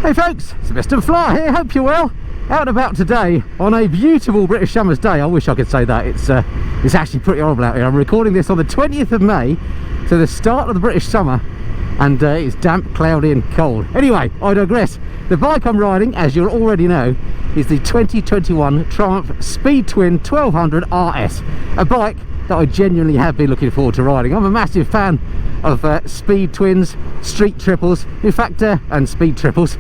Hey folks, it's Mr. Fly here, hope you're well. Out and about today on a beautiful British summer's day. I wish I could say that. It's actually pretty horrible out here. I'm recording this on the 20th of May, so the start of the British summer, and it's damp, cloudy and cold. Anyway, I digress. The bike I'm riding, as you'll already know, is the 2021 Triumph Speed Twin 1200 RS, a bike that I genuinely have been looking forward to riding. I'm a massive fan of speed twins, street triples, in fact, and speed triples.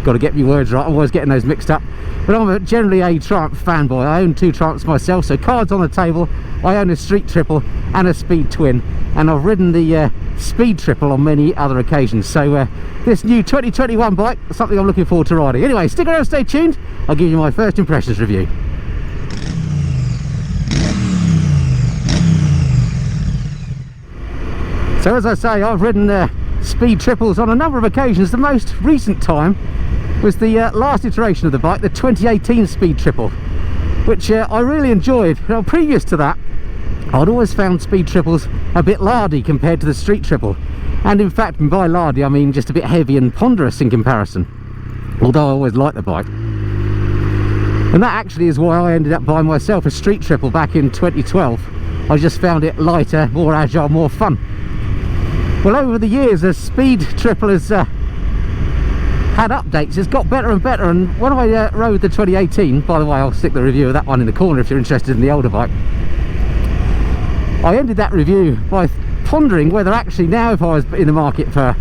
Got to get me words right, I'm always getting those mixed up. But I'm generally a Triumph fanboy. I own two Triumphs myself, so cards on the table. I own a street triple and a speed twin, and I've ridden the speed triple on many other occasions. So this new 2021 bike is something I'm looking forward to riding. Anyway, stick around, stay tuned. I'll give you my first impressions review. So as I say, I've ridden speed triples on a number of occasions. The most recent time was the last iteration of the bike, the 2018 speed triple, which I really enjoyed. Now, previous to that, I'd always found speed triples a bit lardy compared to the street triple, and in fact, by lardy I mean just a bit heavy and ponderous in comparison, although I always liked the bike. And that actually is why I ended up buying myself a street triple back in 2012. I just found it lighter, more agile, more fun. Well, over the years, the speed triple has had updates. It's got better and better, and when I rode the 2018, by the way, I'll stick the review of that one in the corner if you're interested in the older bike. I ended that review by pondering whether actually now, if I was in the market for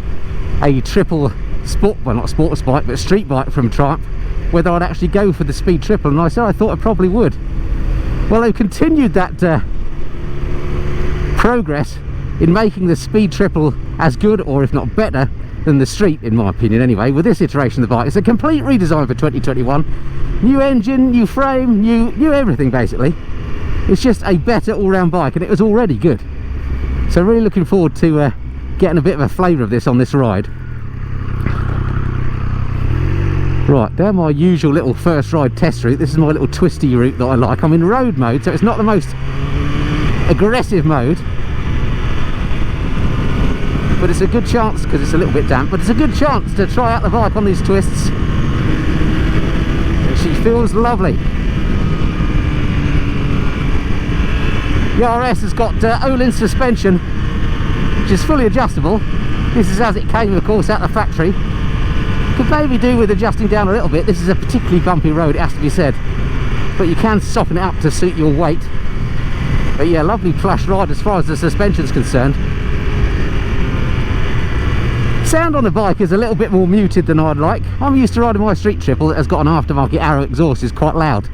a triple sport, well, not a sports bike, but a street bike from Triumph, whether I'd actually go for the speed triple, and I said I thought I probably would. Well, they've continued that progress in making the speed triple as good, or if not better, than the street, in my opinion anyway, with this iteration of the bike. It's a complete redesign for 2021. New engine, new frame, new everything basically. It's just a better all-round bike, and it was already good. So really looking forward to getting a bit of a flavour of this on this ride. Right, down my usual little first ride test route. This is my little twisty route that I like. I'm in road mode, so it's not the most aggressive mode, but it's a good chance, because it's a little bit damp, but it's a good chance to try out the bike on these twists. She feels lovely. The RS has got Olin suspension, which is fully adjustable. This is as it came, of course, out of the factory. Could maybe do with adjusting down a little bit. This is a particularly bumpy road, it has to be said, but you can soften it up to suit your weight. But yeah, lovely plush ride as far as the suspension's concerned. Sound on the bike is a little bit more muted than I'd like. I'm used to riding my street triple that has got an aftermarket Arrow exhaust, is quite loud.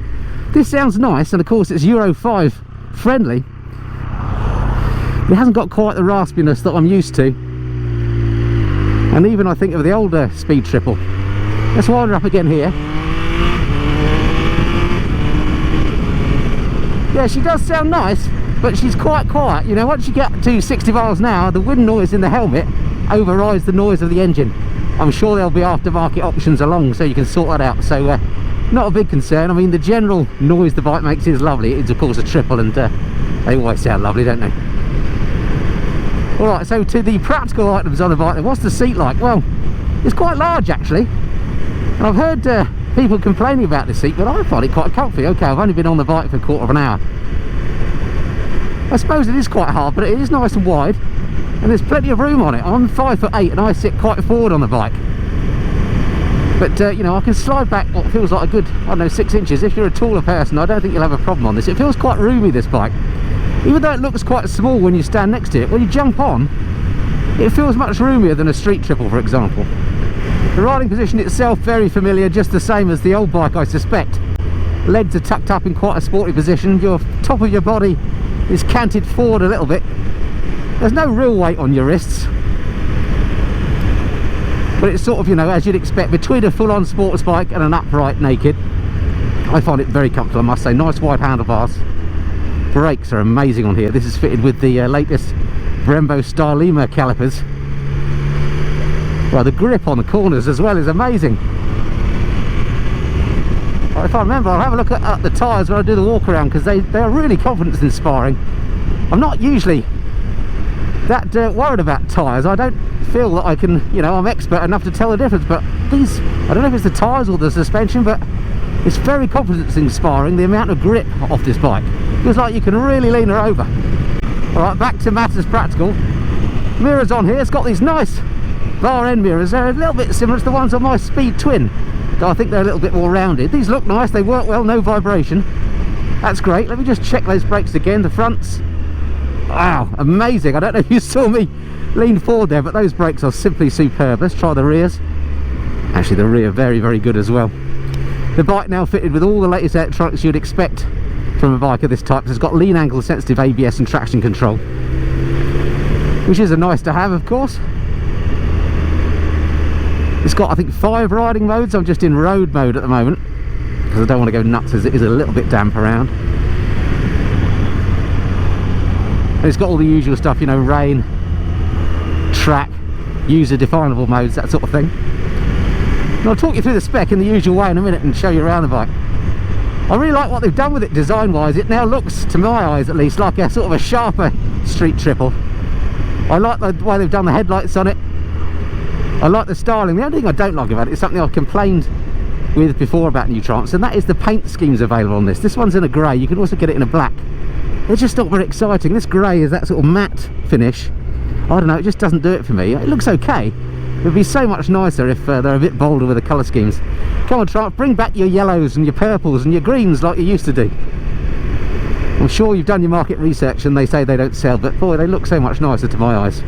This sounds nice, and of course it's Euro 5 friendly. It hasn't got quite the raspiness that I'm used to, and even I think of the older speed triple. Let's wind her up again here. Yeah, she does sound nice, but she's quite quiet. You know, once you get to 60 miles an hour, the wind noise in the helmet overrides the noise of the engine. I'm sure there'll be aftermarket options along, so you can sort that out. So not a big concern. I mean, the general noise the bike makes is lovely. It's of course a triple, and they always sound lovely, don't they? Alright, so to the practical items on the bike, what's the seat like? Well, it's quite large actually, and I've heard people complaining about this seat, but I find it quite comfy. Okay, I've only been on the bike for a quarter of an hour. I suppose it is quite hard, but it is nice and wide, and there's plenty of room on it. I'm 5'8", and I sit quite forward on the bike, but you know, I can slide back what feels like a good, I don't know, 6 inches. If you're a taller person, I don't think you'll have a problem on this. It feels quite roomy, this bike, even though it looks quite small when you stand next to it. When you jump on, it feels much roomier than a street triple, for example. The riding position itself very familiar, just the same as the old bike, I suspect. Legs are tucked up in quite a sporty position. Your top of your body is canted forward a little bit. There's no real weight on your wrists, but it's sort of, you know, as you'd expect between a full-on sports bike and an upright naked. I find it very comfortable, I must say. Nice wide handlebars. Brakes are amazing on here. This is fitted with the latest Brembo Stylema calipers. Well, the grip on the corners as well is amazing. Well, if I remember, I'll have a look at the tyres when I do the walk around, because they are really confidence inspiring. I'm not usually that worried about tyres. I don't feel that I can, you know, I'm expert enough to tell the difference, but these, I don't know if it's the tyres or the suspension, but it's very confidence inspiring, the amount of grip off this bike. Feels like you can really lean her over. Alright, back to matters practical. Mirrors on here, it's got these nice bar end mirrors. They're a little bit similar to the ones on my Speed Twin, though I think they're a little bit more rounded. These look nice, they work well, no vibration. That's great. Let me just check those brakes again. The fronts, wow, amazing. I don't know if you saw me lean forward there, but those brakes are simply superb. Let's try the rears. Actually, the rear very, very good as well. The bike now fitted with all the latest electronics you'd expect from a bike of this type. It's got lean angle sensitive ABS and traction control, which is a nice to have, of course. It's got, I think, 5 riding modes. I'm just in road mode at the moment because I don't want to go nuts as it is a little bit damp around. And it's got all the usual stuff, you know, rain, track, user definable modes, that sort of thing. And I'll talk you through the spec in the usual way in a minute and show you around the bike. I really like what they've done with it design wise. It now looks, to my eyes at least, like a sort of a sharper street triple. I like the way they've done the headlights on it. I like the styling. The only thing I don't like about it is something I've complained with before about new Trance, and that is the paint schemes available on this. This one's in a grey, you can also get it in a black. It's just not very exciting. This grey is that sort of matte finish. I don't know, it just doesn't do it for me. It looks okay. It would be so much nicer if they're a bit bolder with the colour schemes. Come on, Trance, bring back your yellows and your purples and your greens like you used to do. I'm sure you've done your market research and they say they don't sell, but boy, they look so much nicer to my eyes.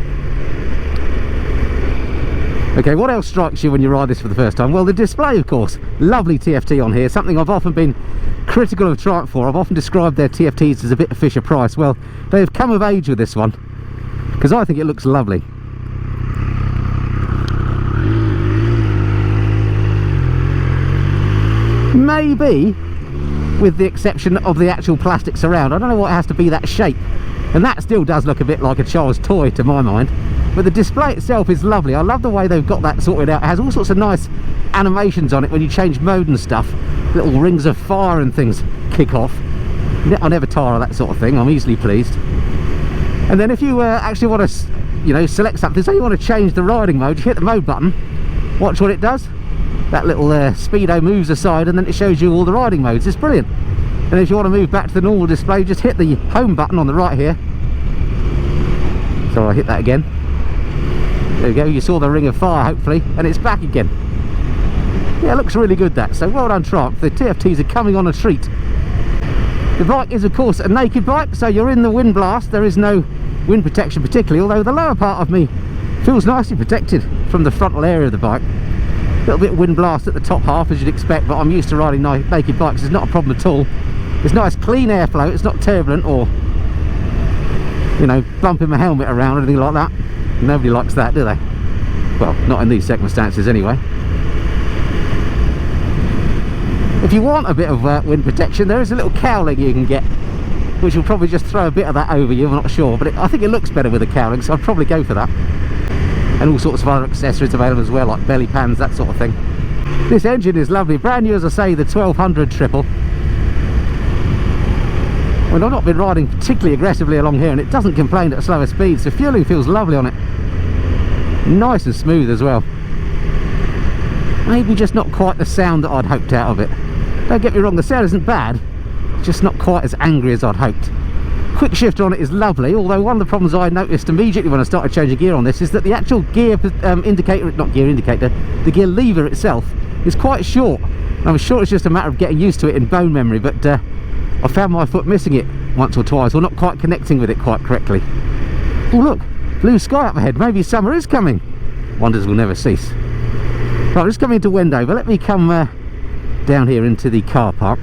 Okay, what else strikes you when you ride this for the first time? Well, the display, of course. Lovely TFT on here, something I've often been critical of Triumph for. I've often described their TFTs as a bit of Fisher Price. Well, they've come of age with this one, because I think it looks lovely. Maybe, with the exception of the actual plastic surround, I don't know what has to be that shape. And that still does look a bit like a child's toy to my mind. But the display itself is lovely. I love the way they've got that sorted out. It has all sorts of nice animations on it when you change mode and stuff. Little rings of fire and things kick off. I never tire of that sort of thing. I'm easily pleased. And then if you actually want to, you know, select something, say you want to change the riding mode, you hit the mode button. Watch what it does. That little speedo moves aside and then it shows you all the riding modes. It's brilliant. And if you want to move back to the normal display, just hit the home button on the right here. So I hit that again. There we go, you saw the ring of fire hopefully, and it's back again. Yeah, it looks really good, that. So well done, Triumph. The TFTs are coming on a treat. The bike is of course a naked bike, so you're in the wind blast. There is no wind protection particularly, although the lower part of me feels nicely protected from the frontal area of the bike. A little bit of wind blast at the top half as you'd expect, but I'm used to riding naked bikes. It's not a problem at all. It's nice clean airflow, it's not turbulent or, you know, bumping my helmet around or anything like that. Nobody likes that, do they? Well, not in these circumstances anyway. If you want a bit of wind protection, there is a little cowling you can get, which will probably just throw a bit of that over you. I'm not sure, but I think it looks better with a cowling, so I'd probably go for that. And all sorts of other accessories available as well, like belly pans, that sort of thing. This engine is lovely, brand new, as I say, the 1200 triple. Well, I've not been riding particularly aggressively along here, and it doesn't complain at slower speeds, so fueling feels lovely on it. Nice and smooth as well. Maybe just not quite the sound that I'd hoped out of it. Don't get me wrong, the sound isn't bad, it's just not quite as angry as I'd hoped. Quick shifter on it is lovely, although one of the problems I noticed immediately when I started changing gear on this is that the actual gear indicator, not gear indicator, the gear lever itself is quite short. And I'm sure it's just a matter of getting used to it in bone memory, but I found my foot missing it once or twice, or not quite connecting with it quite correctly. Oh look, blue sky up ahead, maybe summer is coming. Wonders will never cease. Right, I'm just coming into Wendover. Let me come down here into the car park,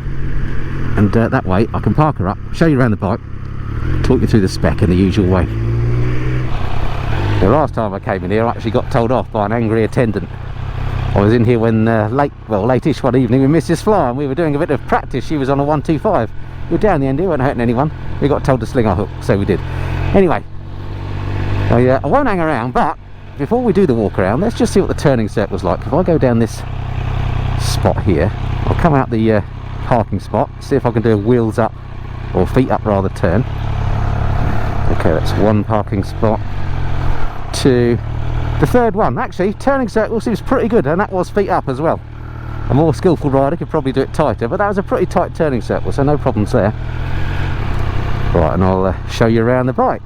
and that way I can park her up, show you around the bike, talk you through the spec in the usual way. The last time I came in here I actually got told off by an angry attendant. I was in here when late-ish one evening with Mrs. Fly, and we were doing a bit of practice. She was on a 125. We were down the end here, weren't hurting anyone. We got told to sling our hook, so we did. Anyway, I won't hang around, but before we do the walk around, let's just see what the turning circle's like. If I go down this spot here, I'll come out the parking spot, see if I can do a wheels up, or feet up rather, turn. Okay, that's one parking spot. to the third one. Actually, turning circle seems pretty good, and that was feet up as well. A more skillful rider could probably do it tighter, but that was a pretty tight turning circle, so no problems there. Right, and I'll show you around the bike.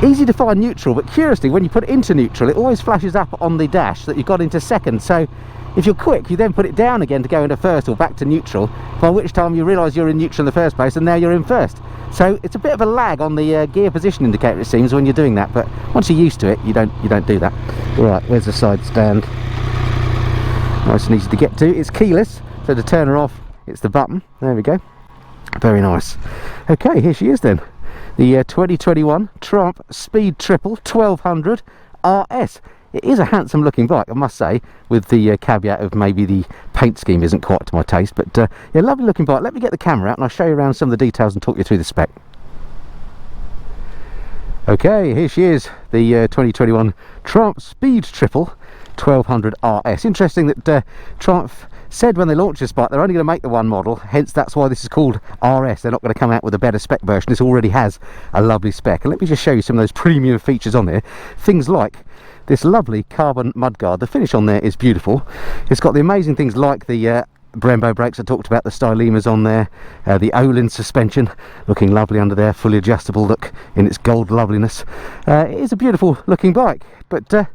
Easy to find neutral, but curiously, when you put it into neutral, it always flashes up on the dash that you've got into second. So if you're quick, you then put it down again to go into first or back to neutral, by which time you realise you're in neutral in the first place, and now you're in first. So it's a bit of a lag on the gear position indicator, it seems, when you're doing that, but once you're used to it, you don't do that. Right, where's the side stand? Nice and easy to get to. It's keyless, so to turn her off, it's the button. There we go. Very nice. Okay, here she is then. The 2021 Triumph Speed Triple 1200 RS. It is a handsome looking bike, I must say, with the caveat of maybe the paint scheme isn't quite to my taste, but yeah, lovely looking bike. Let me get the camera out and I'll show you around some of the details and talk you through the spec. Okay, here she is, the 2021 Triumph Speed Triple 1200 RS. Interesting that Triumph said when they launched this bike they're only going to make the one model, hence that's why this is called RS. They're not going to come out with a better spec version. This already has a lovely spec, and let me just show you some of those premium features on there. Things like this lovely carbon mudguard. The finish on there is beautiful. It's got the amazing things like the Brembo brakes I talked about, the stylemas on there, the Olin suspension looking lovely under there, fully adjustable look in its gold loveliness. It is a beautiful looking bike, but I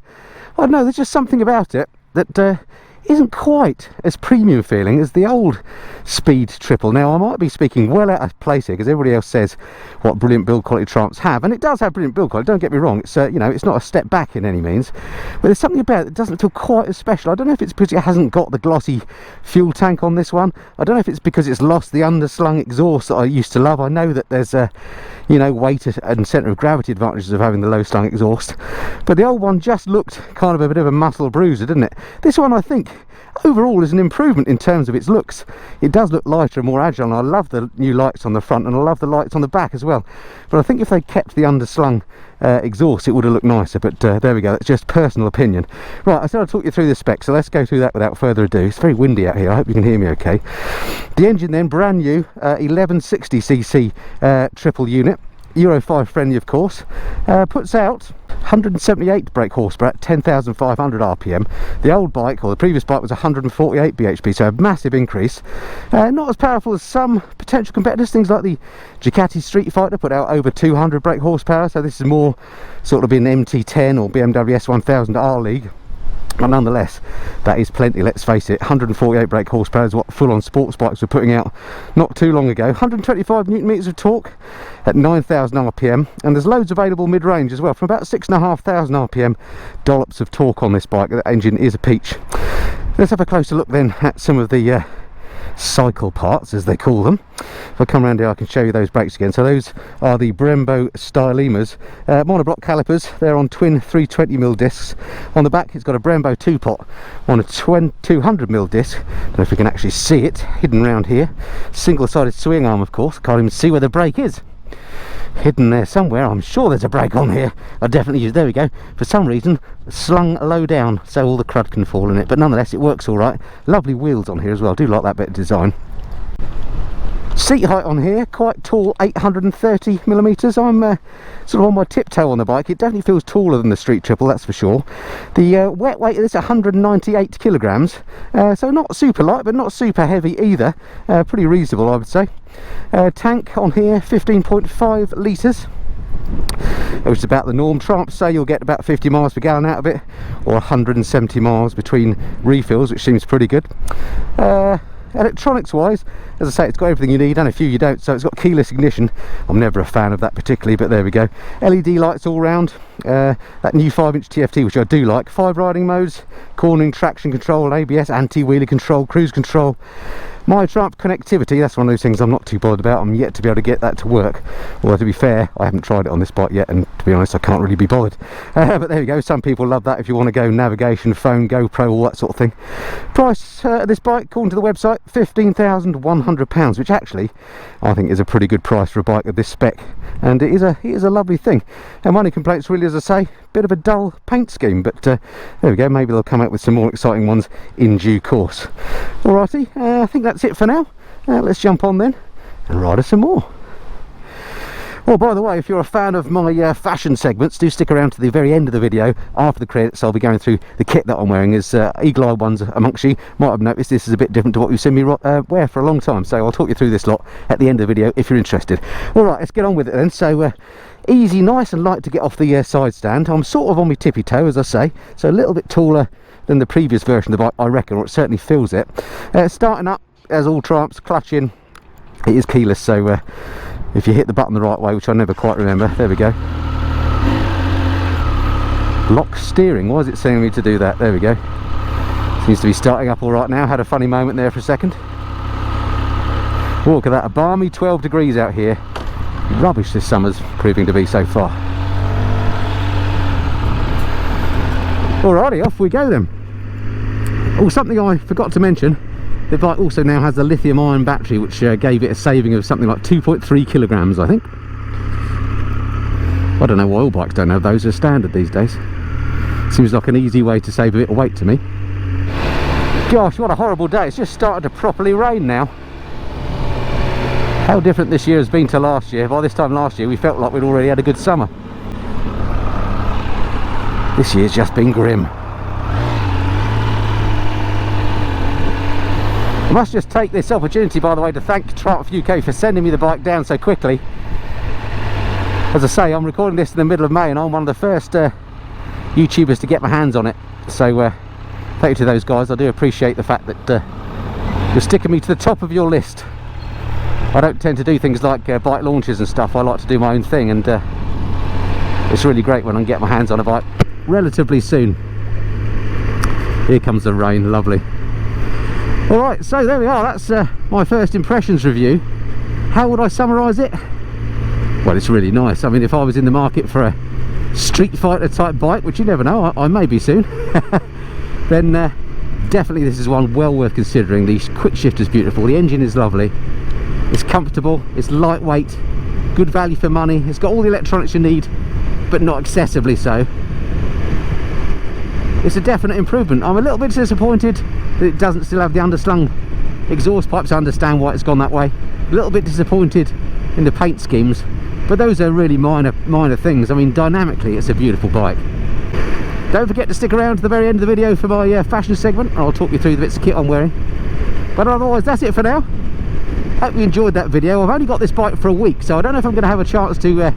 don't know, there's just something about it that isn't quite as premium feeling as the old Speed Triple. Now I might be speaking well out of place here because everybody else says what brilliant build quality Triumphs have, and it does have brilliant build quality, don't get me wrong. It's you know, it's not a step back in any means, but there's something about it that doesn't feel quite as special. I don't know if it's because it hasn't got the glossy fuel tank on this one. I don't know if it's because it's lost the underslung exhaust that I used to love. I know that there's you know, weight and centre of gravity advantages of having the low slung exhaust, but the old one just looked kind of a bit of a muscle bruiser, didn't it? This one I think overall is an improvement in terms of its looks. It does look lighter and more agile, and I love the new lights on the front and I love the lights on the back as well, but I think if they kept the underslung exhaust it would have looked nicer, but there we go, that's just personal opinion. Right, I said I'd talk you through the specs, so let's go through that without further ado. It's very windy out here, I hope you can hear me okay. The engine then, brand new 1160cc triple unit, Euro 5 friendly of course, puts out 178 brake horsepower at 10,500 RPM. The old bike, or the previous bike, was 148 bhp, so a massive increase. Not as powerful as some potential competitors. Things like the Ducati Street Fighter put out over 200 brake horsepower, so this is more sort of in MT10 or BMW S1000R league. But nonetheless, that is plenty, let's face it. 148 brake horsepower is what full-on sports bikes were putting out not too long ago. 125 newton meters of torque at 9,000 RPM, and there's loads available mid-range as well, from about 6,500 RPM dollops of torque on this bike. That engine is a peach. Let's have a closer look then at some of the cycle parts, as they call them. If I come around here I can show you those brakes again. So those are the Brembo stylemas, monoblock calipers. They're on twin 320mm discs. On the back it's got a Brembo 2-pot on a 200mm disc. Don't know if you can actually see it hidden around here. Single-sided swing arm of course. Can't even see where the brake is. Hidden there somewhere. I'm sure there's a brake on here. I definitely use, there we go, for some reason slung low down so all the crud can fall in it, but nonetheless it works all right. Lovely wheels on here as well, do like that bit of design. Seat height on here, quite tall, 830mm. I'm sort of on my tiptoe on the bike. It definitely feels taller than the Street Triple, that's for sure. The wet weight of this 198 kilograms, so not super light but not super heavy either. Pretty reasonable, I would say. Tank on here, 15.5 litres, which is about the norm. Triumphs say you'll get about 50 miles per gallon out of it, or 170 miles between refills, which seems pretty good. Electronics wise, as I say, it's got everything you need and a few you don't. So it's got keyless ignition. I'm never a fan of that particularly, but there we go. LED lights all round, that new 5-inch TFT, which I do like. 5 riding modes: cornering, traction control, ABS, anti-wheelie control, cruise control. My Triumph connectivity, that's one of those things I'm not too bothered about. I'm yet to be able to get that to work. Although to be fair, I haven't tried it on this bike yet, and to be honest, I can't really be bothered. But there we go, some people love that if you want to go navigation, phone, GoPro, all that sort of thing. Price of this bike, according to the website, £15,100, which actually I think is a pretty good price for a bike of this spec. And it is a lovely thing. And money complaints really, as I say, bit of a dull paint scheme, but there we go, maybe they'll come out with some more exciting ones in due course. Alrighty, I think that's it for now. Let's jump on then and ride us some more. Oh, by the way, if you're a fan of my fashion segments, do stick around to the very end of the video. After the credits, I'll be going through the kit that I'm wearing. As eagle-eyed ones amongst you might have noticed, this is a bit different to what you've seen me wear for a long time. So I'll talk you through this lot at the end of the video if you're interested. All right, let's get on with it then. So easy, nice and light to get off the side stand. I'm sort of on my tippy toe, as I say, so a little bit taller than the previous version of the bike, I reckon, or it certainly feels it. Starting up, as all Triumphs, clutch in. It is keyless, so if you hit the button the right way, which I never quite remember, there we go. Lock steering, why is it saying me to do that? There we go. Seems to be starting up all right now. Had a funny moment there for a second. Oh, look at that, a balmy 12 degrees out here. Rubbish this summer's proving to be so far. Alrighty, off we go then. Oh, something I forgot to mention. The bike also now has a lithium ion battery, which gave it a saving of something like 2.3 kilograms, I think. I don't know why all bikes don't have those as standard these days. Seems like an easy way to save a bit of weight to me. Gosh, what a horrible day. It's just started to properly rain now. How different this year has been to last year. By this time last year we felt like we'd already had a good summer. This year's just been grim. I must just take this opportunity, by the way, to thank Triumph UK for sending me the bike down so quickly. As I say, I'm recording this in the middle of May and I'm one of the first YouTubers to get my hands on it. So thank you to those guys. I do appreciate the fact that you're sticking me to the top of your list. I don't tend to do things like bike launches and stuff. I like to do my own thing, and it's really great when I can get my hands on a bike relatively soon. Here comes the rain, lovely. Alright, so there we are, that's my first impressions review. How would I summarise it? Well, it's really nice. I mean, if I was in the market for a Street Fighter type bike, which you never know, I may be soon, then definitely this is one well worth considering. The quick shift is beautiful, the engine is lovely, it's comfortable, it's lightweight, good value for money, it's got all the electronics you need, but not excessively so. It's a definite improvement. I'm a little bit disappointed that it doesn't still have the underslung exhaust pipes. I understand why it's gone that way. A little bit disappointed in the paint schemes, but those are really minor things. I mean, dynamically it's a beautiful bike. Don't forget to stick around to the very end of the video for my fashion segment, and I'll talk you through the bits of kit I'm wearing. But otherwise, that's it for now. Hope you enjoyed that video. I've only got this bike for a week, so I don't know if I'm going to have a chance to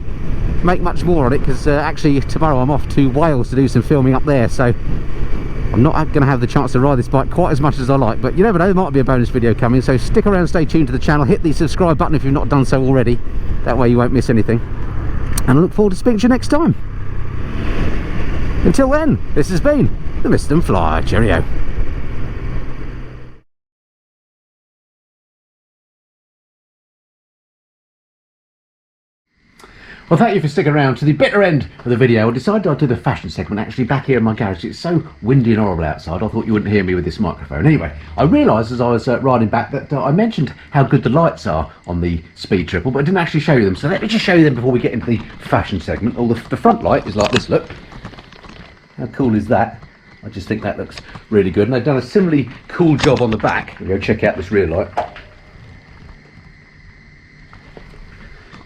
make much more on it, because actually tomorrow I'm off to Wales to do some filming up there, so I'm not going to have the chance to ride this bike quite as much as I like. But you never know, there might be a bonus video coming, so stick around, stay tuned to the channel, hit the subscribe button if you've not done so already, that way you won't miss anything, and I look forward to speaking to you next time. Until then, this has been the Mist and Fly. Cheerio. Well, thank you for sticking around to the bitter end of the video. I decided I'd do the fashion segment actually back here in my garage. It's so windy and horrible outside, I thought you wouldn't hear me with this microphone. Anyway, I realised as I was riding back that I mentioned how good the lights are on the Speed Triple, but I didn't actually show you them. So let me just show you them before we get into the fashion segment. Oh, the front light is like this, look. How cool is that? I just think that looks really good. And they've done a similarly cool job on the back. We'll go check out this rear light.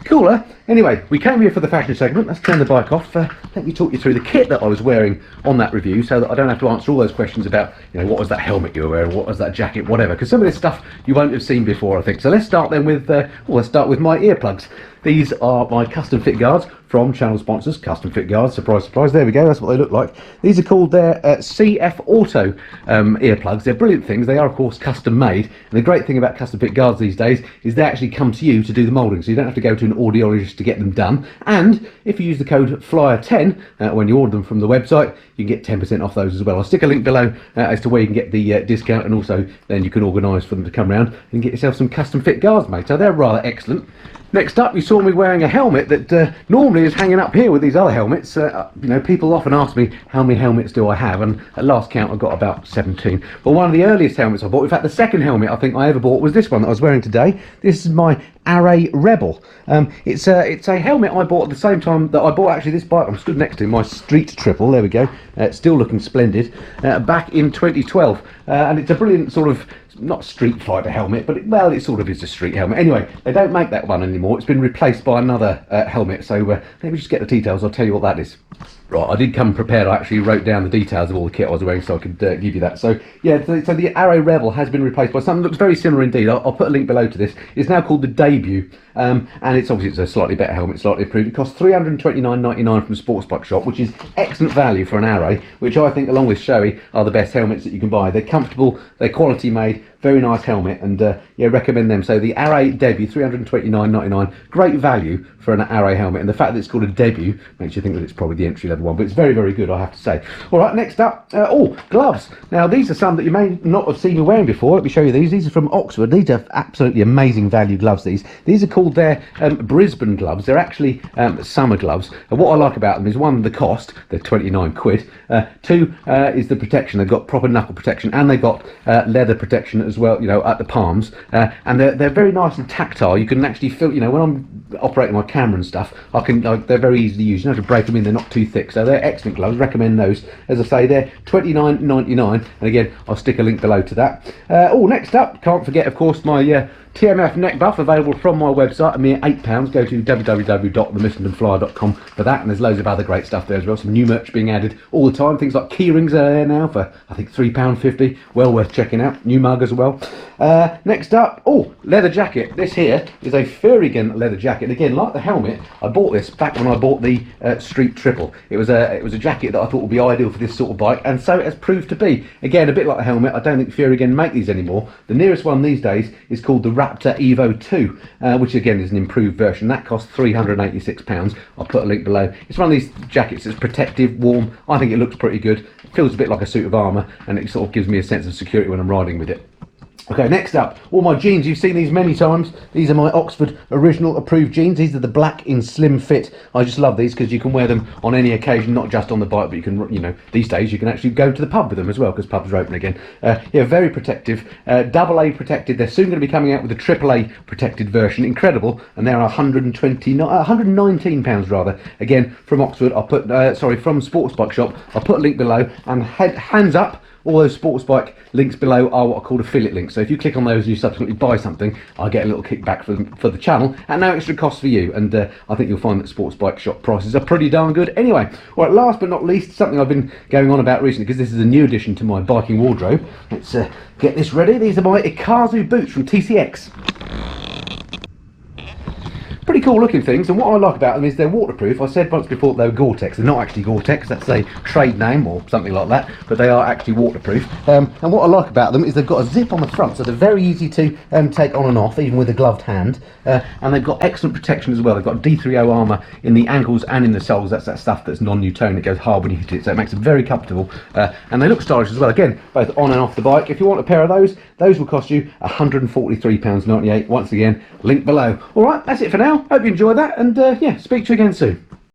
Cooler. Anyway, we came here for the fashion segment. Let's turn the bike off. Let me talk you through the kit that I was wearing on that review, so that I don't have to answer all those questions about, you know, what was that helmet you were wearing, what was that jacket, whatever, because some of this stuff you won't have seen before, I think. So let's start then with, let's start with my earplugs. These are my custom fit guards from channel sponsors, Custom Fit Guards, surprise, surprise, there we go, that's what they look like. These are called their CF Auto earplugs. They're brilliant things, they are of course custom made, and the great thing about Custom Fit Guards these days is they actually come to you to do the moulding, so you don't have to go to an audiologist to get them done. And if you use the code FLYER10 when you order them from the website, you can get 10% off those as well. I'll stick a link below as to where you can get the discount, and also then you can organise for them to come around and get yourself some custom fit guards made, so they're rather excellent. Next up, you saw me wearing a helmet that normally is hanging up here with these other helmets. You know, people often ask me how many helmets do I have, and at last count I've got about 17. But one of the earliest helmets I bought, in fact the second helmet I think I ever bought, was this one that I was wearing today. This is my Array Rebel. It's a helmet I bought at the same time that I bought actually this bike I'm stood next to, my Street Triple, there we go, still looking splendid, back in 2012. And it's a brilliant sort of not Street Fighter helmet, but well, it sort of is a street helmet. Anyway, they don't make that one anymore. It's been replaced by another helmet. So let me just get the details. I'll tell you what that is. Right, I did come prepared. I actually wrote down the details of all the kit I was wearing so I could give you that. So yeah, so the Arrow Rebel has been replaced by something that looks very similar indeed. I'll put a link below to this. It's now called the Debut, and it's obviously a slightly better helmet, slightly improved. It costs $329.99 from Sports Bike Shop, which is excellent value for an Arrow, which I think, along with Shoei, are the best helmets that you can buy. They're comfortable, they're quality made, very nice helmet, and yeah, recommend them. So the Arrow Debut, $329.99, great value for an Arrow helmet, and the fact that it's called a Debut makes you think that it's probably the entry level one, but it's very, very good, I have to say. All right, next up, gloves. Now these are some that you may not have seen me wearing before. Let me show you these. These are from Oxford. These are absolutely amazing value gloves. These are called their Brisbane gloves. They're actually summer gloves, and what I like about them is, one, the cost, they're 29 quid. Two is the protection. They've got proper knuckle protection, and they've got leather protection as well, you know, at the palms, and they're very nice and tactile. You can actually feel, you know, when I'm operating my camera and stuff, they're very easy to use. You don't have to break them in, they're not too thick, so they're excellent gloves. Recommend those. As I say, they're $29.99, and again, I'll stick a link below to that. Next up, can't forget, of course, my TMF neck buff, available from my website, a mere £8. Go to www.themissingtonflyer.com for that, and there's loads of other great stuff there as well. Some new merch being added all the time. Things like key rings are there now for, I think, £3.50. Well worth checking out. New mug as well. Next up, leather jacket. This here is a Furigan leather jacket. Again, like the helmet, I bought this back when I bought the Street Triple. It was a jacket that I thought would be ideal for this sort of bike, and so it has proved to be. Again, a bit like the helmet, I don't think Furigan make these anymore. The nearest one these days is called the Raptor Evo 2, which again is an improved version. That costs £386. I'll put a link below. It's one of these jackets that's protective, warm. I think it looks pretty good. It feels a bit like a suit of armour, and it sort of gives me a sense of security when I'm riding with it. Okay, next up, all my jeans. You've seen these many times. These are my Oxford original approved jeans. These are the black in slim fit. I just love these because you can wear them on any occasion, not just on the bike, but you can, you know, these days you can actually go to the pub with them as well, because pubs are open again. Yeah, very protective, AA protected. They're soon going to be coming out with a AAA protected version. Incredible, and they're £119 rather. Again, from Oxford. I'll put from Sports Bike Shop. I'll put a link below, and hands up, all those sports bike links below are what are called affiliate links. So if you click on those and you subsequently buy something, I get a little kickback for the channel at no extra cost for you. And I think you'll find that Sports Bike Shop prices are pretty darn good. Anyway, all right, last but not least, something I've been going on about recently, because this is a new addition to my biking wardrobe. Let's get this ready. These are my Ikazu boots from TCX. Pretty cool looking things, and what I like about them is they're waterproof. I said once before they were Gore-Tex. They're not actually Gore-Tex, that's a trade name or something like that, but they are actually waterproof. And what I like about them is they've got a zip on the front, so they're very easy to take on and off, even with a gloved hand. And they've got excellent protection as well. They've got D3O armour in the ankles and in the soles. That's that stuff that's non-Newtonian. It goes hard when you hit it, so it makes them very comfortable. And they look stylish as well. Again, both on and off the bike. If you want a pair of those will cost you £143.98. Once again, link below. All right, that's it for now. Hope you enjoyed that, and yeah, speak to you again soon.